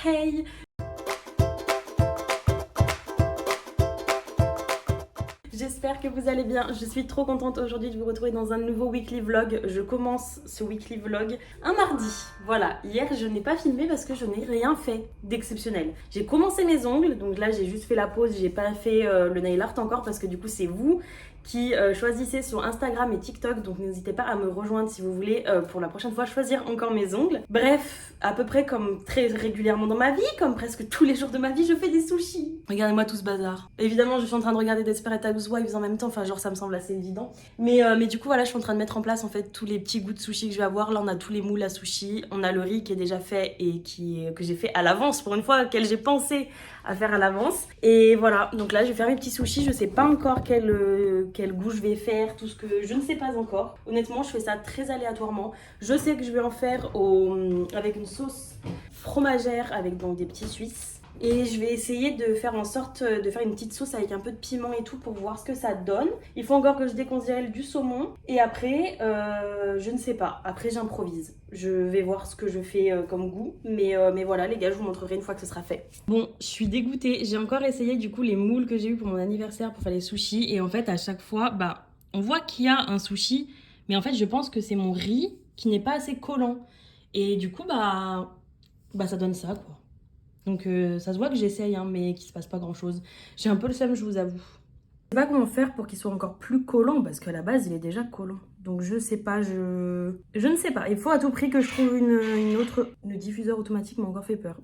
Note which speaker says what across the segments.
Speaker 1: Hey! J'espère que vous allez bien. Je suis trop contente aujourd'hui de vous retrouver dans un nouveau weekly vlog. Je commence ce weekly vlog un mardi. Voilà, hier je n'ai pas filmé parce que je n'ai rien fait d'exceptionnel. J'ai commencé mes ongles, donc là j'ai juste fait la pause, j'ai pas fait le nail art encore parce que du coup c'est vous qui choisissez sur Instagram et TikTok, donc n'hésitez pas à me rejoindre si vous voulez pour la prochaine fois choisir encore mes ongles. Bref, à peu près comme très régulièrement dans ma vie, comme presque tous les jours de ma vie, je fais des sushis. Regardez-moi tout ce bazar. Évidemment, je suis en train de regarder Desperate Housewives en même temps, enfin genre ça me semble assez évident. Mais du coup voilà, je suis en train de mettre en place en fait tous les petits goûts de sushi que je vais avoir. Là on a tous les moules à sushi, on a le riz qui est déjà fait et que j'ai fait à l'avance pour une fois, auquel j'ai pensé à faire à l'avance. Et voilà, donc là je vais faire mes petits sushis, je sais pas encore quel goût je vais faire, tout ce que je ne sais pas encore. Honnêtement, je fais ça très aléatoirement. Je sais que je vais en faire avec une sauce fromagère avec donc des petits Suisses. Et je vais essayer de faire en sorte de faire une petite sauce avec un peu de piment et tout pour voir ce que ça donne. Il faut encore que je décongèle du saumon. Et après, je ne sais pas. Après, j'improvise. Je vais voir ce que je fais comme goût. Mais voilà, les gars, je vous montrerai une fois que ce sera fait. Bon, je suis dégoûtée. J'ai encore essayé du coup les moules que j'ai eu pour mon anniversaire pour faire les sushis. Et en fait, à chaque fois, on voit qu'il y a un sushi. Mais en fait, je pense que c'est mon riz qui n'est pas assez collant. Et du coup, ça donne ça, quoi. Donc ça se voit que j'essaye, hein, mais qu'il se passe pas grand chose. J'ai un peu le seum, je vous avoue. Je sais pas comment faire pour qu'il soit encore plus collant, parce qu'à la base il est déjà collant. Donc je sais pas, je ne sais pas. Il faut à tout prix que je trouve une autre... Le diffuseur automatique m'a encore fait peur.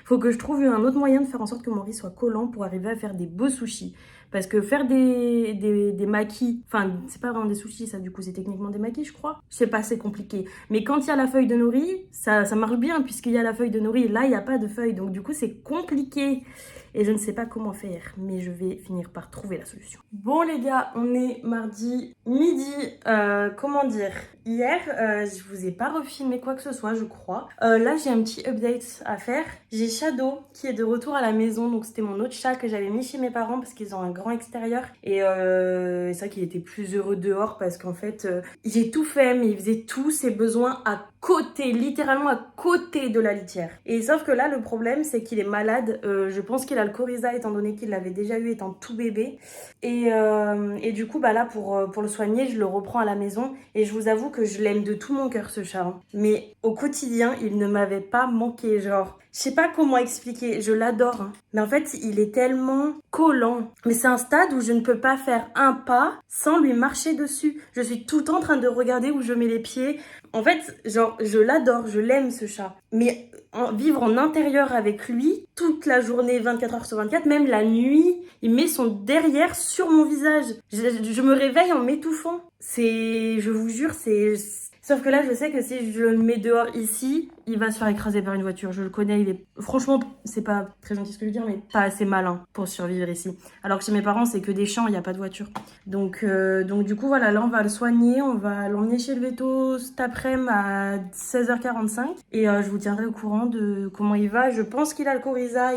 Speaker 1: Faut que je trouve un autre moyen de faire en sorte que mon riz soit collant pour arriver à faire des beaux sushis. Parce que faire des makis, enfin c'est pas vraiment des sushis ça, du coup c'est techniquement des makis je crois. Je sais pas, c'est compliqué. Mais quand il y a la feuille de nori, ça marche bien puisqu'il y a la feuille de nori. Là il n'y a pas de feuille, donc du coup c'est compliqué. Et je ne sais pas comment faire, mais je vais finir par trouver la solution. Bon les gars, on est mardi midi. Comment dire, hier, je vous ai pas refilmé quoi que ce soit, je crois. Là, j'ai un petit update à faire. J'ai Shadow qui est de retour à la maison. Donc, c'était mon autre chat que j'avais mis chez mes parents parce qu'ils ont un grand extérieur. Et c'est vrai qu'il était plus heureux dehors parce qu'en fait, j'ai tout fait, mais il faisait tous ses besoins à côté, littéralement à côté de la litière. Et sauf que là, le problème, c'est qu'il est malade. Je pense qu'il a le coryza étant donné qu'il l'avait déjà eu étant tout bébé. Et du coup, là, pour le soigner, je le reprends à la maison. Et je vous avoue que je l'aime de tout mon cœur, ce chat. Hein. Mais au quotidien, il ne m'avait pas manqué. Genre, je sais pas comment expliquer. Je l'adore. Hein. Mais en fait, il est tellement collant. Mais c'est un stade où je ne peux pas faire un pas sans lui marcher dessus. Je suis tout le temps en train de regarder où je mets les pieds. En fait, genre, je l'adore, je l'aime ce chat. Mais vivre en intérieur avec lui, toute la journée, 24 heures sur 24, même la nuit, il met son derrière sur mon visage. Je me réveille en m'étouffant. Je vous jure, Sauf que là, je sais que si je le mets dehors ici, il va se faire écraser par une voiture. Je le connais, franchement, c'est pas très gentil ce que je veux dire, mais pas assez malin pour survivre ici. Alors que chez mes parents, c'est que des champs, il n'y a pas de voiture. Donc du coup, voilà, là, on va le soigner. On va l'emmener chez le veto cet après-midi à 16h45. Et je vous tiendrai au courant de comment il va. Je pense qu'il a le coryza.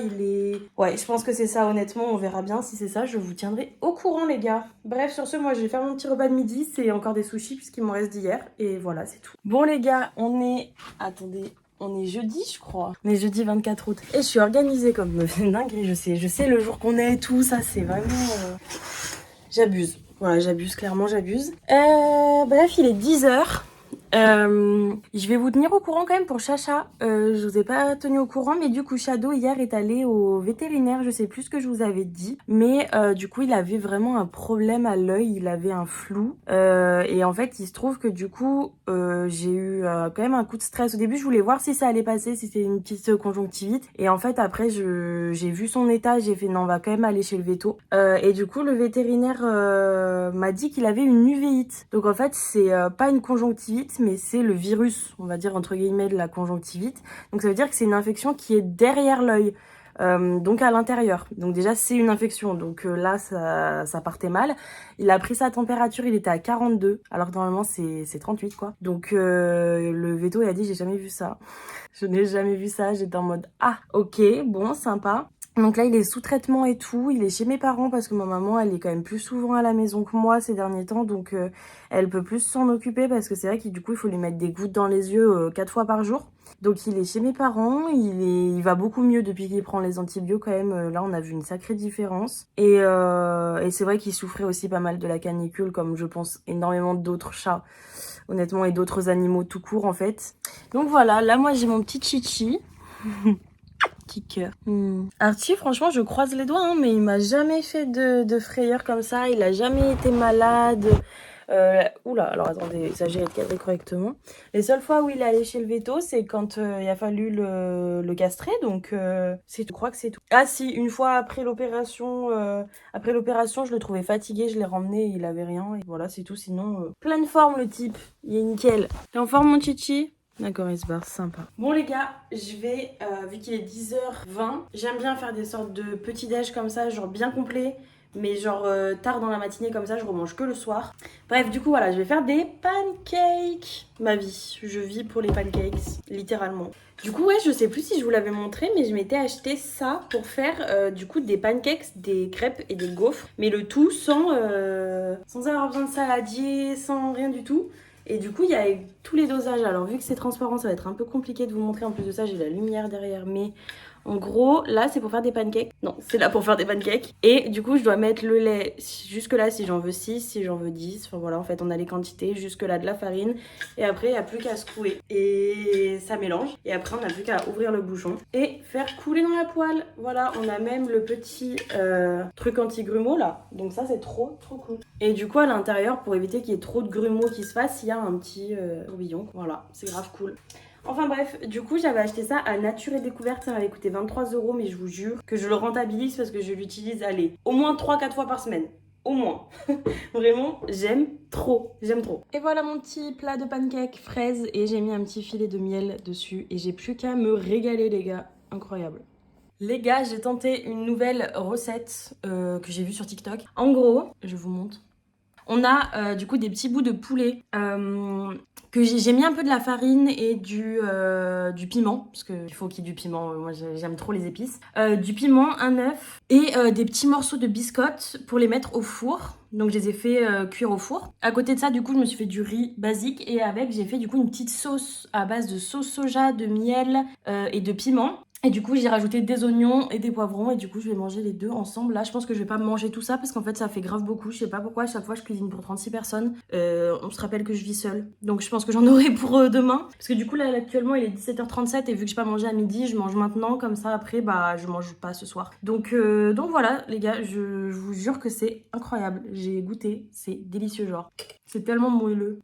Speaker 1: Ouais, je pense que c'est ça, honnêtement. On verra bien si c'est ça. Je vous tiendrai au courant, les gars. Bref, sur ce, moi, je vais faire mon petit repas de midi. C'est encore des sushis puisqu'il m'en reste d'hier. Et voilà, c'est tout. Bon, les gars, Attendez. On est jeudi, je crois. On est jeudi 24 août. Et je suis organisée comme une dinguerie, je sais le jour qu'on est et tout, ça c'est vraiment... J'abuse. Voilà, j'abuse, clairement j'abuse. Bref, il est 10h. Je vais vous tenir au courant quand même pour Chacha. Je vous ai pas tenu au courant, mais du coup Shadow hier est allé au vétérinaire. Je sais plus ce que je vous avais dit, mais du coup il avait vraiment un problème à l'œil. Il avait un flou et en fait il se trouve que du coup j'ai eu quand même un coup de stress. Au début je voulais voir si ça allait passer, si c'était une petite conjonctivite. Et en fait après j'ai vu son état, j'ai fait non, on va quand même aller chez le véto. Et du coup le vétérinaire m'a dit qu'il avait une uvéite. Donc en fait c'est pas une conjonctivite, mais c'est le virus, on va dire entre guillemets, de la conjonctivite. Donc ça veut dire que c'est une infection qui est derrière l'œil, donc à l'intérieur. Donc déjà c'est une infection, donc là ça partait mal. Il a pris sa température, il était à 42, alors que normalement c'est 38 quoi. Donc le veto il a dit j'ai jamais vu ça. Je n'ai jamais vu ça, j'étais en mode ah ok, bon sympa. Donc là, il est sous traitement et tout. Il est chez mes parents parce que ma maman, elle est quand même plus souvent à la maison que moi ces derniers temps. Donc, elle peut plus s'en occuper parce que c'est vrai que du coup, il faut lui mettre des gouttes dans les yeux 4 fois par jour. Donc il est chez mes parents, il va beaucoup mieux depuis qu'il prend les antibiotiques quand même. Là on a vu une sacrée différence. Et c'est vrai qu'il souffrait aussi pas mal de la canicule, comme je pense énormément d'autres chats, honnêtement, et d'autres animaux tout court en fait. Donc voilà, là moi j'ai mon petit Chichi. Petit cœur. Archie, franchement, je croise les doigts, hein, mais il m'a jamais fait de frayeur comme ça. Il a jamais été malade. Oula, alors attendez, ça j'ai cadré correctement. Les seules fois où il est allé chez le veto, c'est quand il a fallu le castrer, donc je crois que c'est tout. Ah si, une fois après l'opération, je le trouvais fatigué, je l'ai ramené, il avait rien, et voilà, c'est tout. Sinon, pleine forme le type, il est nickel. T'es en forme mon Chichi? D'accord, il se barre, sympa. Bon les gars, je vais, vu qu'il est 10h20, j'aime bien faire des sortes de petits déj comme ça, genre bien complet, mais genre tard dans la matinée comme ça, je remange que le soir. Bref, du coup voilà, je vais faire des pancakes. Ma vie, je vis pour les pancakes, littéralement. Du coup ouais, je sais plus si je vous l'avais montré, mais je m'étais acheté ça pour faire du coup des pancakes, des crêpes et des gaufres, mais le tout sans avoir besoin de saladier, sans rien du tout. Et du coup, il y a tous les dosages. Alors, vu que c'est transparent, ça va être un peu compliqué de vous montrer. En plus de ça, j'ai la lumière derrière. Mais en gros, là, c'est pour faire des pancakes. Non, c'est là pour faire des pancakes. Et du coup, je dois mettre le lait jusque-là si j'en veux 6, si j'en veux 10. Enfin voilà, en fait, on a les quantités. Jusque-là, de la farine. Et après, il n'y a plus qu'à secouer. Et ça mélange. Et après, on n'a plus qu'à ouvrir le bouchon et faire couler dans la poêle. Voilà, on a même le petit truc anti-grumeaux là. Donc ça, c'est trop cool. Et du coup, à l'intérieur, pour éviter qu'il y ait trop de grumeaux qui se fassent, il y a un petit tourbillon. Voilà, c'est grave cool. Enfin bref, du coup j'avais acheté ça à Nature et Découverte, ça m'avait coûté 23 €, mais je vous jure que je le rentabilise parce que je l'utilise, allez, au moins 3-4 fois par semaine. Au moins. Vraiment, j'aime trop. Et voilà mon petit plat de pancakes fraises et j'ai mis un petit filet de miel dessus et j'ai plus qu'à me régaler les gars. Incroyable. Les gars, j'ai tenté une nouvelle recette que j'ai vue sur TikTok. En gros, je vous montre. On a du coup des petits bouts de poulet que j'ai mis un peu de la farine et du piment, parce qu'il faut qu'il y ait du piment, moi j'aime trop les épices. Du piment, un œuf et des petits morceaux de biscotte pour les mettre au four. Donc je les ai fait cuire au four. À côté de ça, du coup, je me suis fait du riz basique et avec, j'ai fait du coup une petite sauce à base de sauce soja, de miel et de piment. Et du coup, j'ai rajouté des oignons et des poivrons et du coup, je vais manger les deux ensemble. Là, je pense que je vais pas manger tout ça parce qu'en fait, ça fait grave beaucoup. Je sais pas pourquoi, à chaque fois, je cuisine pour 36 personnes. On se rappelle que je vis seule. Donc, je pense que j'en aurai pour demain. Parce que du coup, là, actuellement, il est 17h37 et vu que j'ai pas mangé à midi, je mange maintenant. Comme ça, après, bah, je mange pas ce soir. Donc voilà, les gars, je vous jure que c'est incroyable. J'ai goûté, c'est délicieux, genre. C'est tellement moelleux.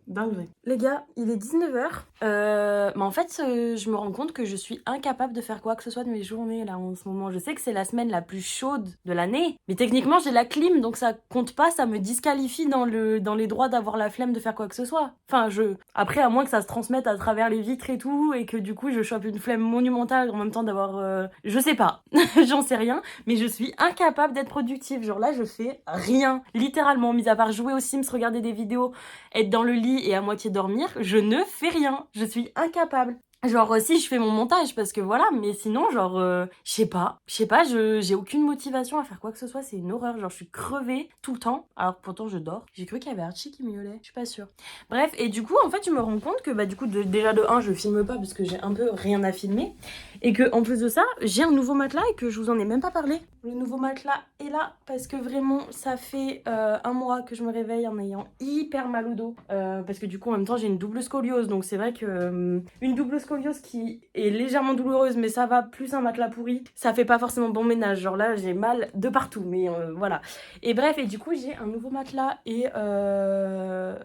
Speaker 1: Dingue. Les gars, il est 19h. Mais en fait, je me rends compte que je suis incapable de faire quoi que ce soit de mes journées là en ce moment. Je sais que c'est la semaine la plus chaude de l'année. Mais techniquement, j'ai la clim, donc ça compte pas. Ça me disqualifie dans les droits d'avoir la flemme de faire quoi que ce soit. Enfin, après, à moins que ça se transmette à travers les vitres et tout, et que du coup, je chope une flemme monumentale en même temps d'avoir... Je sais pas. J'en sais rien. Mais je suis incapable d'être productive. Genre là, je fais rien. Littéralement, mis à part jouer aux Sims, regarder des vidéos, être dans le lit et à moitié dormir, je ne fais rien. Je suis incapable. Genre si je fais mon montage parce que voilà, mais sinon genre je sais pas, j'ai aucune motivation à faire quoi que ce soit, c'est une horreur, genre je suis crevée tout le temps, alors pourtant je dors. J'ai cru qu'il y avait Archie qui miaulait, je suis pas sûre. Bref, et du coup en fait je me rends compte que bah du coup déjà de 1 je filme pas parce que j'ai un peu rien à filmer et que en plus de ça, j'ai un nouveau matelas et que je vous en ai même pas parlé. Le nouveau matelas est là parce que vraiment ça fait 1 mois que je me réveille en ayant hyper mal au dos parce que du coup en même temps j'ai une double scoliose, donc c'est vrai que une double scoliose qui est légèrement douloureuse, mais ça va, plus un matelas pourri, ça fait pas forcément bon ménage. Genre là, j'ai mal de partout, mais voilà. Et bref, et du coup, j'ai un nouveau matelas et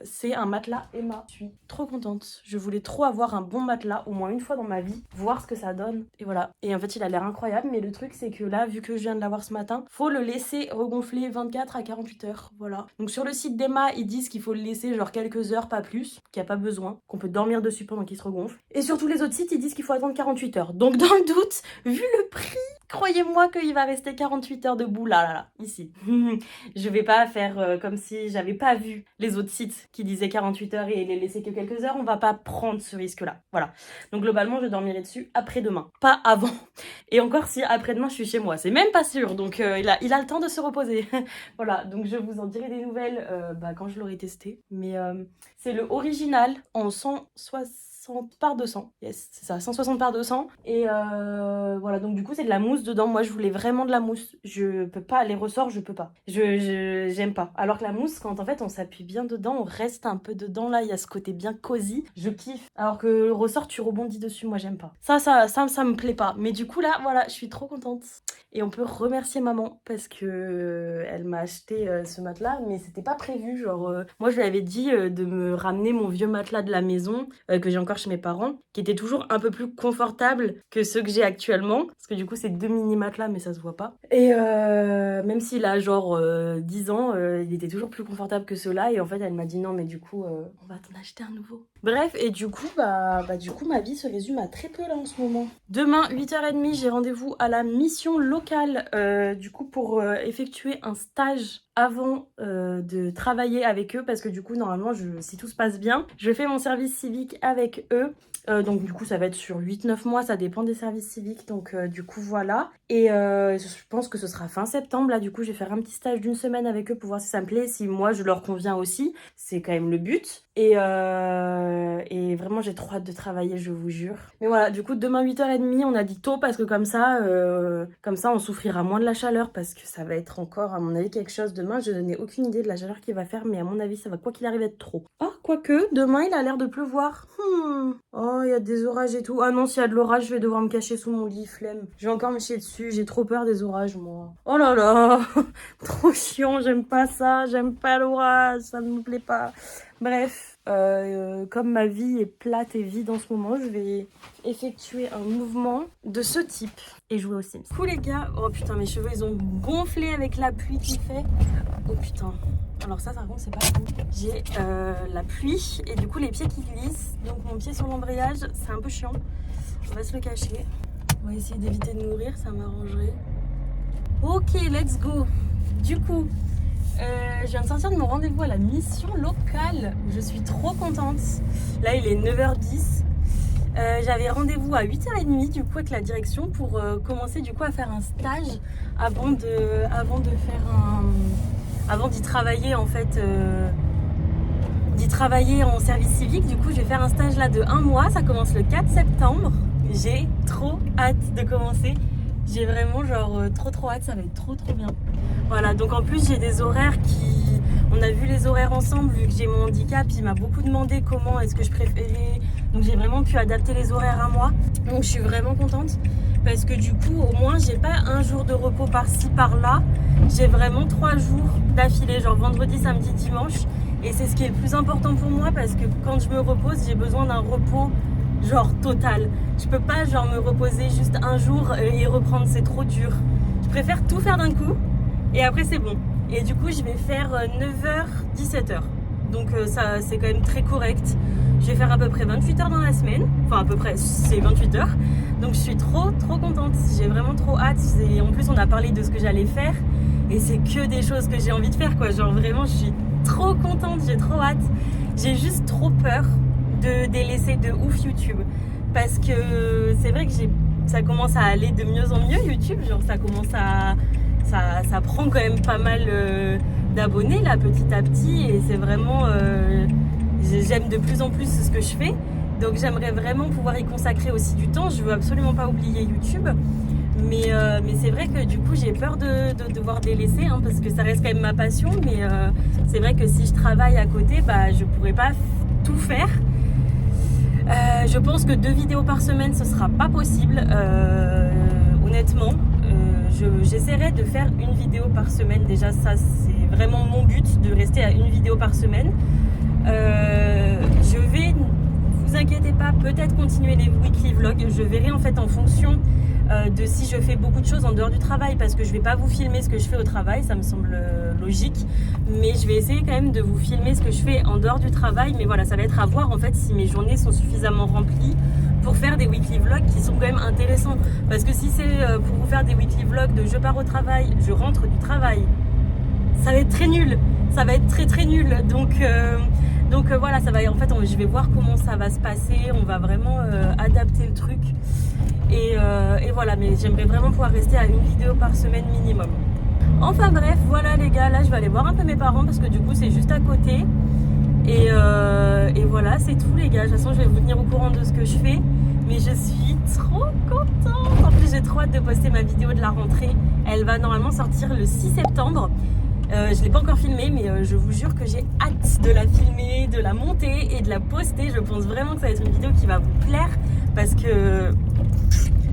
Speaker 1: c'est un matelas Emma. Je suis trop contente. Je voulais trop avoir un bon matelas, au moins une fois dans ma vie, voir ce que ça donne. Et voilà. Et en fait, il a l'air incroyable, mais le truc, c'est que là, vu que je viens de l'avoir ce matin, faut le laisser regonfler 24 à 48 heures. Voilà. Donc sur le site d'Emma, ils disent qu'il faut le laisser genre quelques heures, pas plus, qu'il n'y a pas besoin, qu'on peut dormir dessus pendant qu'il se regonfle. Et sur tous les autres sites, ils disent qu'il faut attendre 48 heures. Donc dans le doute, vu le prix, croyez-moi qu'il va rester 48 heures debout là, ici. Je vais pas faire comme si j'avais pas vu les autres sites qui disaient 48 heures et les laisser que quelques heures. On va pas prendre ce risque-là. Voilà. Donc globalement, je dormirai dessus après-demain, pas avant. Et encore si après-demain, je suis chez moi. C'est même pas sûr. Donc il a le temps de se reposer. Voilà. Donc je vous en dirai des nouvelles quand je l'aurai testé. Mais c'est le original en 160 160 par 200. Yes, c'est ça, 160 par 200. Et voilà, donc du coup, c'est de la mousse dedans. Moi, je voulais vraiment de la mousse. Je peux pas, les ressorts, je peux pas. J'aime pas. Alors que la mousse, quand en fait, on s'appuie bien dedans, on reste un peu dedans, là, il y a ce côté bien cosy. Je kiffe. Alors que le ressort, tu rebondis dessus, moi, j'aime pas. Ça me plaît pas. Mais du coup, là, voilà, je suis trop contente. Et on peut remercier maman parce que elle m'a acheté ce matelas, mais c'était pas prévu. Genre, moi je lui avais dit de me ramener mon vieux matelas de la maison que j'ai encore chez mes parents, qui était toujours un peu plus confortable que ceux que j'ai actuellement. Parce que du coup, c'est 2 mini matelas, mais ça se voit pas. Et même s'il a genre 10 ans, il était toujours plus confortable que ceux-là. Et en fait, elle m'a dit non, mais du coup, on va t'en acheter un nouveau. Bref, et du coup, du coup, ma vie se résume à très peu là en ce moment. Demain, 8h30, j'ai rendez-vous à la mission locale, du coup, pour effectuer un stage avant de travailler avec eux, parce que du coup, normalement, si tout se passe bien, je fais mon service civique avec eux. Donc du coup ça va être sur 8-9 mois, ça dépend des services civiques, donc du coup voilà. Et je pense que ce sera fin septembre, là du coup je vais faire un petit stage d'1 semaine avec eux pour voir si ça me plaît, si moi je leur conviens aussi, c'est quand même le but. Et vraiment j'ai trop hâte de travailler, je vous jure. Mais voilà, du coup demain 8h30, on a dit tôt parce que comme ça on souffrira moins de la chaleur, parce que ça va être encore à mon avis quelque chose demain. Je n'ai aucune idée de la chaleur qu'il va faire, mais à mon avis ça va quoi qu'il arrive être trop. Oh, quoique, demain il a l'air de pleuvoir. Oh, il y a des orages et tout. Ah non, s'il y a de l'orage, je vais devoir me cacher sous mon lit, flemme. Je vais encore me chier dessus, j'ai trop peur des orages, moi. Oh là là, trop chiant, j'aime pas ça, j'aime pas l'orage, ça ne me plaît pas. Bref, comme ma vie est plate et vide en ce moment, je vais effectuer un mouvement de ce type et jouer aux Sims. Coucou les gars, oh putain, mes cheveux ils ont gonflé avec la pluie qu'il fait. Oh putain. Alors ça par contre c'est pas cool. J'ai la pluie et du coup les pieds qui glissent. Donc mon pied sur l'embrayage, c'est un peu chiant. On va se le cacher. On va essayer d'éviter de mourir, ça m'arrangerait. Ok, let's go. Du coup, je viens de sortir de mon rendez-vous à la mission locale. Je suis trop contente. Là il est 9h10. J'avais rendez-vous à 8h30 du coup avec la direction pour commencer du coup à faire un stage avant d'y travailler en fait, d'y travailler en service civique. Du coup je vais faire un stage là de 1 mois, ça commence le 4 septembre. J'ai trop hâte de commencer, j'ai vraiment genre trop hâte, ça va être trop bien. Voilà, donc en plus j'ai des horaires on a vu les horaires ensemble vu que j'ai mon handicap, il m'a beaucoup demandé comment est-ce que je préférais, donc j'ai vraiment pu adapter les horaires à moi, donc je suis vraiment contente parce que du coup au moins j'ai pas un jour de repos par-ci par-là, j'ai vraiment 3 jours d'affilée, genre vendredi, samedi, dimanche, et c'est ce qui est le plus important pour moi parce que quand je me repose j'ai besoin d'un repos genre total, je peux pas genre me reposer juste un jour et reprendre, c'est trop dur, je préfère tout faire d'un coup et après c'est bon. Et du coup je vais faire 9h 17h, donc ça c'est quand même très correct. Je vais faire à peu près 28 heures dans la semaine, enfin à peu près c'est 28 heures, donc je suis trop contente, j'ai vraiment trop hâte. Et en plus on a parlé de ce que j'allais faire et c'est que des choses que j'ai envie de faire quoi, genre vraiment je suis trop contente, j'ai trop hâte. J'ai juste trop peur de délaisser de ouf YouTube, parce que c'est vrai que ça commence à aller de mieux en mieux YouTube, genre ça commence à... Ça prend quand même pas mal d'abonnés là petit à petit, et c'est vraiment j'aime de plus en plus ce que je fais, donc j'aimerais vraiment pouvoir y consacrer aussi du temps. Je veux absolument pas oublier YouTube, mais c'est vrai que du coup j'ai peur de devoir délaisser, hein, parce que ça reste quand même ma passion, mais c'est vrai que si je travaille à côté, je pourrais pas tout faire. Je pense que 2 vidéos par semaine ce sera pas possible, honnêtement. J'essaierai de faire 1 vidéo par semaine, déjà ça c'est vraiment mon but, de rester à 1 vidéo par semaine. Je vais, vous inquiétez pas, peut-être continuer les weekly vlogs, je verrai en fait en fonction de si je fais beaucoup de choses en dehors du travail, parce que je vais pas vous filmer ce que je fais au travail, ça me semble logique, mais je vais essayer quand même de vous filmer ce que je fais en dehors du travail. Mais voilà, ça va être à voir en fait si mes journées sont suffisamment remplies pour faire des weekly vlogs qui sont quand même intéressants, parce que si c'est pour vous faire des weekly vlogs de je pars au travail, je rentre du travail, ça va être très nul, ça va être très nul, donc voilà, ça va, en fait je vais voir comment ça va se passer, on va vraiment adapter le truc, et voilà, mais j'aimerais vraiment pouvoir rester à 1 vidéo par semaine minimum. Enfin bref, voilà les gars, là je vais aller voir un peu mes parents parce que du coup c'est juste à côté. Et voilà, c'est tout les gars. De toute façon, je vais vous tenir au courant de ce que je fais. Mais je suis trop contente. En plus, j'ai trop hâte de poster ma vidéo de la rentrée. Elle va normalement sortir le 6 septembre. Je ne l'ai pas encore filmée, mais je vous jure que j'ai hâte de la filmer, de la monter et de la poster. Je pense vraiment que ça va être une vidéo qui va vous plaire parce que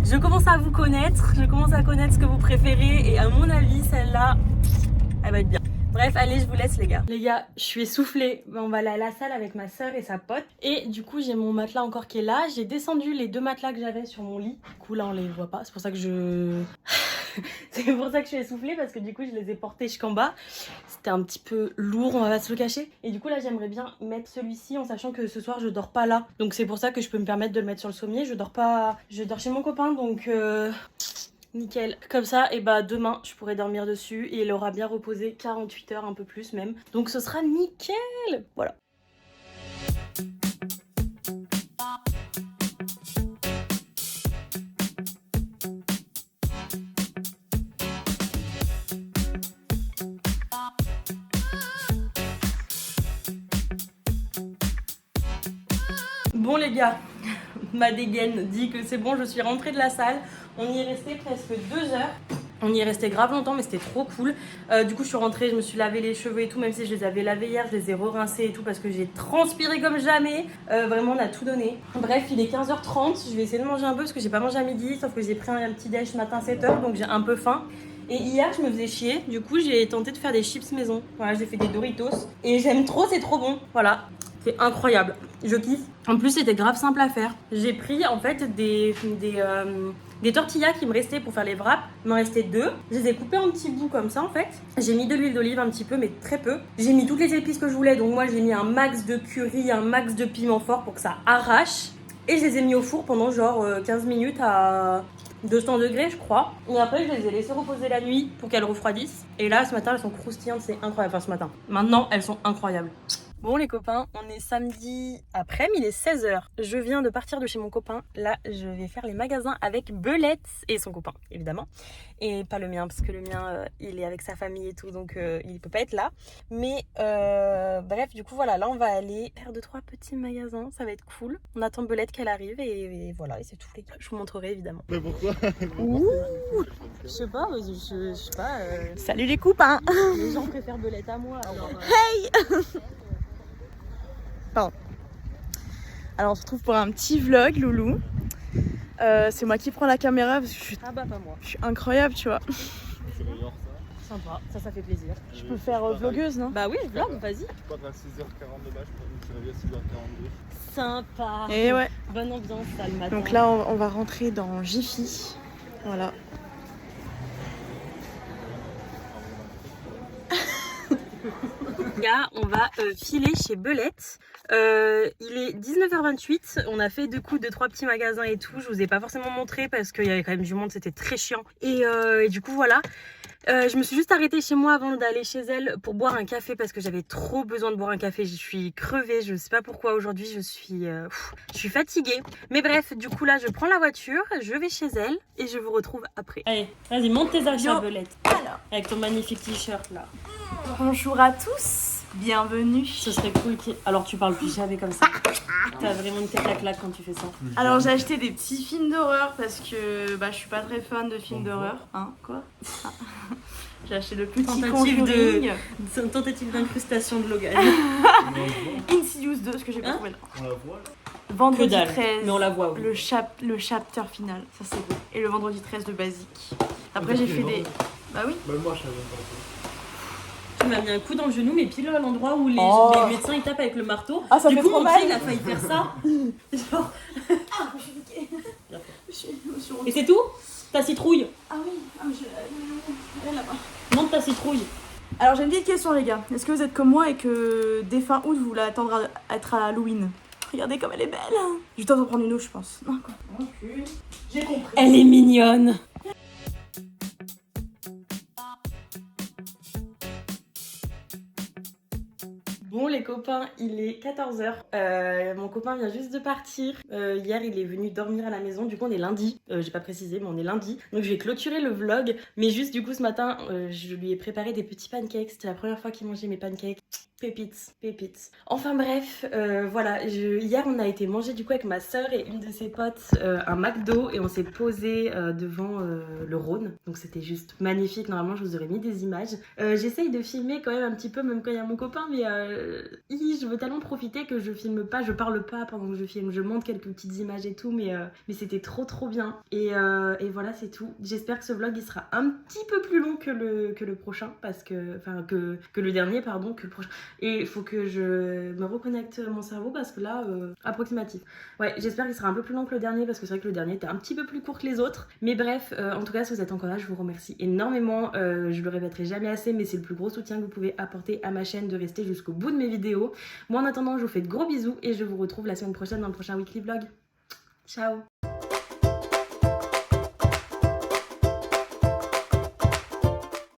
Speaker 1: je commence à vous connaître, je commence à connaître ce que vous préférez et à mon avis, celle-là, elle va être bien. Bref, allez, je vous laisse les gars. Les gars, je suis essoufflée. On va aller à la salle avec ma soeur et sa pote. Et du coup, j'ai mon matelas encore qui est là. J'ai descendu les 2 matelas que j'avais sur mon lit. Du coup, là, on les voit pas. C'est pour ça que c'est pour ça que je suis essoufflée parce que du coup, je les ai portés jusqu'en bas. C'était un petit peu lourd, on va se le cacher. Et du coup, là, j'aimerais bien mettre celui-ci en sachant que ce soir, je dors pas là. Donc, c'est pour ça que je peux me permettre de le mettre sur le sommier. Je dors pas... Je dors chez mon copain, donc... Nickel. Comme ça, et bah demain, je pourrai dormir dessus et il aura bien reposé 48 heures, un peu plus même. Donc ce sera nickel. Voilà. Bon les gars, ma dégaine dit que c'est bon, je suis rentrée de la salle. On y est resté presque 2 heures. On y est resté grave longtemps, mais c'était trop cool. Du coup, je suis rentrée, je me suis lavé les cheveux et tout, même si je les avais lavés hier, je les ai re-rincés et tout parce que j'ai transpiré comme jamais. Vraiment, on a tout donné. Bref, il est 15h30. Je vais essayer de manger un peu parce que j'ai pas mangé à midi, sauf que j'ai pris un petit déj ce matin 7h, donc j'ai un peu faim. Et hier, je me faisais chier. Du coup, j'ai tenté de faire des chips maison. Voilà, j'ai fait des Doritos. Et j'aime trop, c'est trop bon. Voilà. C'est incroyable. Je kiffe. En plus, c'était grave simple à faire. J'ai pris en fait des tortillas qui me restaient pour faire les wraps. Il m'en restait 2. Je les ai coupées en petits bouts comme ça en fait. J'ai mis de l'huile d'olive un petit peu, mais très peu. J'ai mis toutes les épices que je voulais. Donc moi, j'ai mis un max de curry, un max de piment fort pour que ça arrache. Et je les ai mis au four pendant genre 15 minutes à 200 degrés, je crois. Et après, je les ai laissées reposer la nuit pour qu'elles refroidissent. Et là, ce matin, elles sont croustillantes. C'est incroyable. Enfin, ce matin. Maintenant, elles sont incroyables. Bon les copains, on est samedi après-midi, il est 16h. Je viens de partir de chez mon copain. Là, je vais faire les magasins avec Belette et son copain, évidemment. Et pas le mien, parce que le mien, il est avec sa famille et tout, donc il peut pas être là. Mais bref, du coup, voilà, là, on va aller faire 2-3 petits magasins. Ça va être cool. On attend Belette qu'elle arrive et voilà, et c'est tout les gars. Je vous montrerai, évidemment.
Speaker 2: Mais pourquoi?
Speaker 1: Ouh, je sais pas, je sais pas.
Speaker 3: Salut les copains.
Speaker 1: Les gens préfèrent Belette à moi, alors...
Speaker 3: Hey. Pardon. Alors on se retrouve pour un petit vlog, Loulou. C'est moi qui prends la caméra parce que
Speaker 1: Ah bah pas moi.
Speaker 3: je suis incroyable, tu vois.
Speaker 1: Sympa, ça fait plaisir.
Speaker 3: Je peux faire vlogueuse, non?
Speaker 1: Bah oui, vlog, vas-y.
Speaker 2: Je crois que à 6h40 de base, je suis réveillé à 6h42.
Speaker 1: Sympa.
Speaker 3: Et ouais.
Speaker 1: Bonne ambiance ça le matin.
Speaker 3: Donc là on va rentrer dans Jiffy. Voilà.
Speaker 1: Là, on va filer chez Belette. Il est 19h28. On a fait 2-3 petits magasins et tout. Je vous ai pas forcément montré parce qu'il y avait quand même du monde, c'était très chiant. Et du coup, voilà. Je me suis juste arrêtée chez moi avant d'aller chez elle pour boire un café parce que j'avais trop besoin de boire un café. Je suis crevée, je sais pas pourquoi aujourd'hui, je suis fatiguée. Mais bref, du coup là, je prends la voiture, je vais chez elle et je vous retrouve après. Allez, vas-y, monte tes achats, Belette.
Speaker 3: Alors.
Speaker 1: Avec ton magnifique t-shirt là.
Speaker 3: Bonjour à tous, bienvenue.
Speaker 1: Ce serait cool qu'il... Alors tu parles plus jamais comme ça. T'as vraiment une tête à claque quand tu fais ça.
Speaker 3: Alors j'ai acheté des petits films d'horreur parce que je suis pas très fan de films d'horreur. Hein, quoi? Ah. J'ai acheté le petit Conjuring.
Speaker 1: Tentative d'incrustation de Logan.
Speaker 3: Insidious 2, ce que j'ai pas trouvé là.
Speaker 2: On la voit là?
Speaker 3: Vendredi
Speaker 1: Que dalle,
Speaker 3: 13.
Speaker 1: mais on la voit, oui.
Speaker 3: Le chapter final, ça c'est beau. Et le vendredi 13 de Basique. Après j'ai fait des... Bah oui.
Speaker 2: Bah moi je savais pas.
Speaker 1: Tu m'as mis un coup dans le genou, mais pile à l'endroit où les médecins ils tapent avec le marteau.
Speaker 3: Ah, ça
Speaker 1: du
Speaker 3: fait
Speaker 1: coup,
Speaker 3: trop
Speaker 1: mon
Speaker 3: mal.
Speaker 1: pied il a failli faire ça. Genre...
Speaker 3: Ah, je suis piquée.
Speaker 1: Et c'est tout? Ta citrouille?
Speaker 3: Ah oui, elle est là-bas.
Speaker 1: Monte ta citrouille.
Speaker 3: Alors j'ai une petite question les gars. Est-ce que vous êtes comme moi et que dès fin août vous voulez attendre à être à Halloween? Regardez comme elle est belle. J'ai le temps de prendre une autre je pense. Non, quoi.
Speaker 1: Okay.
Speaker 3: J'ai compris.
Speaker 1: Elle est mignonne. Bon les copains, il est 14h. Mon copain vient juste de partir. Hier il est venu dormir à la maison. Du coup on est lundi. J'ai pas précisé mais on est lundi. Donc je vais clôturer le vlog. Mais juste du coup ce matin je lui ai préparé des petits pancakes. C'était la première fois qu'il mangeait mes pancakes. Pépites, pépites. Enfin bref, voilà, hier on a été manger du coup avec ma soeur et une de ses potes un McDo et on s'est posé devant le Rhône. Donc c'était juste magnifique, normalement je vous aurais mis des images. J'essaye de filmer quand même un petit peu, même quand il y a mon copain, mais je veux tellement profiter que je filme pas, je parle pas pendant que je filme. Je montre quelques petites images et tout, mais c'était trop bien. Et voilà, c'est tout. J'espère que ce vlog il sera un petit peu plus long que le prochain, parce que, enfin que le dernier, pardon, que le prochain. Et il faut que je me reconnecte mon cerveau parce que là, approximatif. Ouais, j'espère qu'il sera un peu plus long que le dernier parce que c'est vrai que le dernier était un petit peu plus court que les autres. Mais bref, en tout cas, si vous êtes encore là, je vous remercie énormément. Je le répéterai jamais assez, mais c'est le plus gros soutien que vous pouvez apporter à ma chaîne de rester jusqu'au bout de mes vidéos. Moi, en attendant, je vous fais de gros bisous et je vous retrouve la semaine prochaine dans le prochain weekly vlog. Ciao!